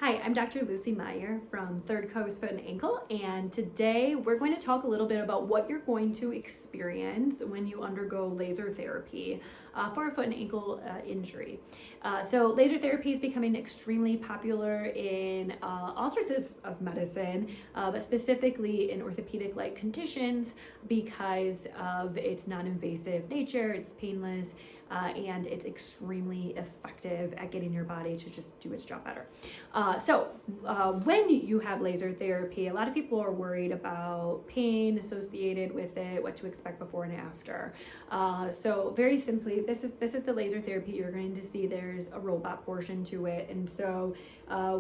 Hi, I'm Dr. Meier from Third Coast Foot and Ankle, and today we're going to talk a little bit about what you're going to experience when you undergo laser therapy for a foot and ankle injury. So laser therapy is becoming extremely popular in all sorts of medicine, but specifically in orthopedic-like conditions because of its non-invasive nature, it's painless, and it's extremely effective at getting your body to just do its job better. So when you have laser therapy, a lot of people are worried about pain associated with it, what to expect before and after. So very simply, this is the laser therapy you're going to see. There's a robot portion to it, and so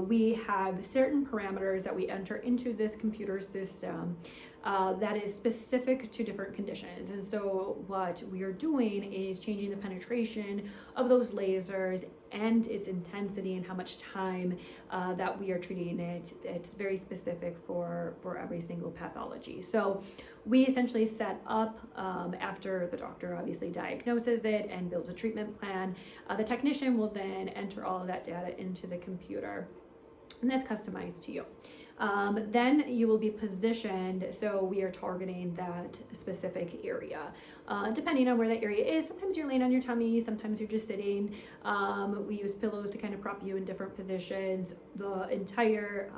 we have certain parameters that we enter into this computer system that is specific to different conditions. And so what we are doing is changing the penetration of those lasers and its intensity and how much time that we are treating it. It's very specific for every single pathology. So we essentially set up, after the doctor obviously diagnoses it and builds a treatment plan, the technician will then enter all of that data into the computer, and that's customized to you. Then you will be positioned, so we are targeting that specific area. Depending on where that area is, sometimes you're laying on your tummy, sometimes you're just sitting. We use pillows to kind of prop you in different positions. The entire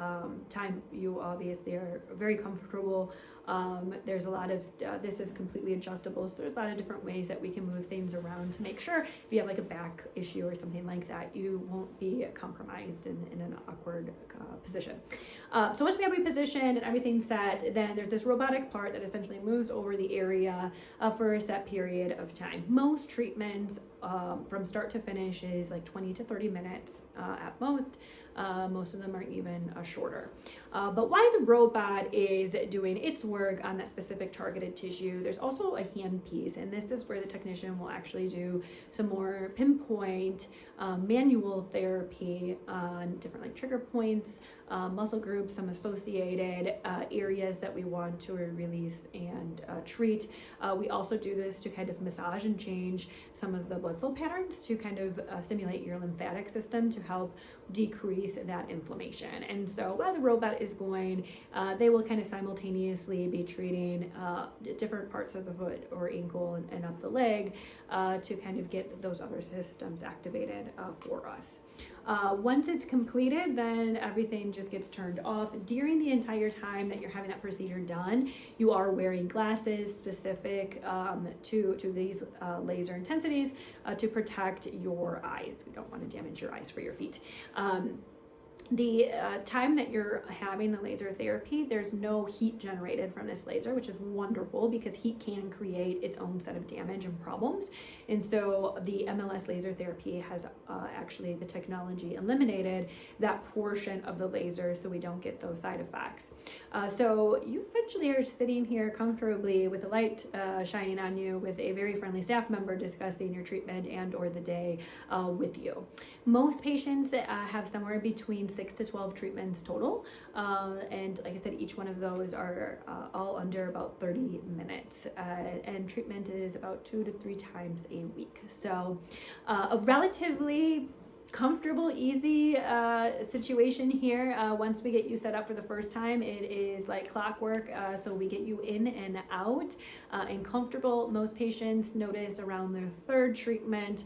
time you obviously are very comfortable. There's a lot of, this is completely adjustable, so there's a lot of different ways that we can move things around to make sure if you have like a back issue or something like that, you won't be compromised in an awkward position. So once we have repositioned and everything set, then there's this robotic part that essentially moves over the area for a set period of time. Most treatments from start to finish is like 20 to 30 minutes at most. Most of them are even shorter. But while the robot is doing its work on that specific targeted tissue, there's also a hand piece, and this is where the technician will actually do some more pinpoint manual therapy on different like trigger points, muscle groups, some associated areas that we want to release and treat. We also do this to kind of massage and change some of the blood flow patterns to kind of stimulate your lymphatic system to help decrease that inflammation. And so while the robot is going, they will kind of simultaneously be treating different parts of the foot or ankle and up the leg to kind of get those other systems activated for us. Once it's completed, then everything just gets turned off. During the entire time that you're having that procedure done, you are wearing glasses specific to these laser intensities to protect your eyes. We don't want to damage your eyes for your feet. The time that you're having the laser therapy, there's no heat generated from this laser, which is wonderful because heat can create its own set of damage and problems. And so the MLS Laser Therapy has actually, the technology eliminated that portion of the laser so we don't get those side effects. So you essentially are sitting here comfortably with the light shining on you with a very friendly staff member discussing your treatment and or the day with you. Most patients have somewhere between 6 to 12 treatments total, and like I said, each one of those are all under about 30 minutes, and treatment is about 2 to 3 times a week. So a relatively comfortable, easy situation here. Once we get you set up for the first time, it is like clockwork. So we get you in and out and comfortable. Most patients notice around their third treatment,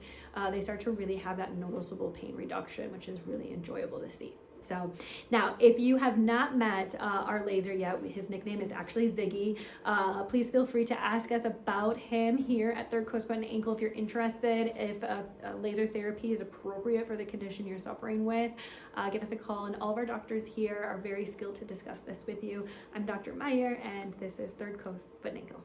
they start to really have that noticeable pain reduction, which is really enjoyable to see. So now, if you have not met our laser yet, his nickname is actually Ziggy. Please feel free to ask us about him here at Third Coast Foot and Ankle if you're interested, if laser therapy is appropriate for the condition you're suffering with. Give us a call, and all of our doctors here are very skilled to discuss this with you. I'm Dr. Meier, and this is Third Coast Foot and Ankle.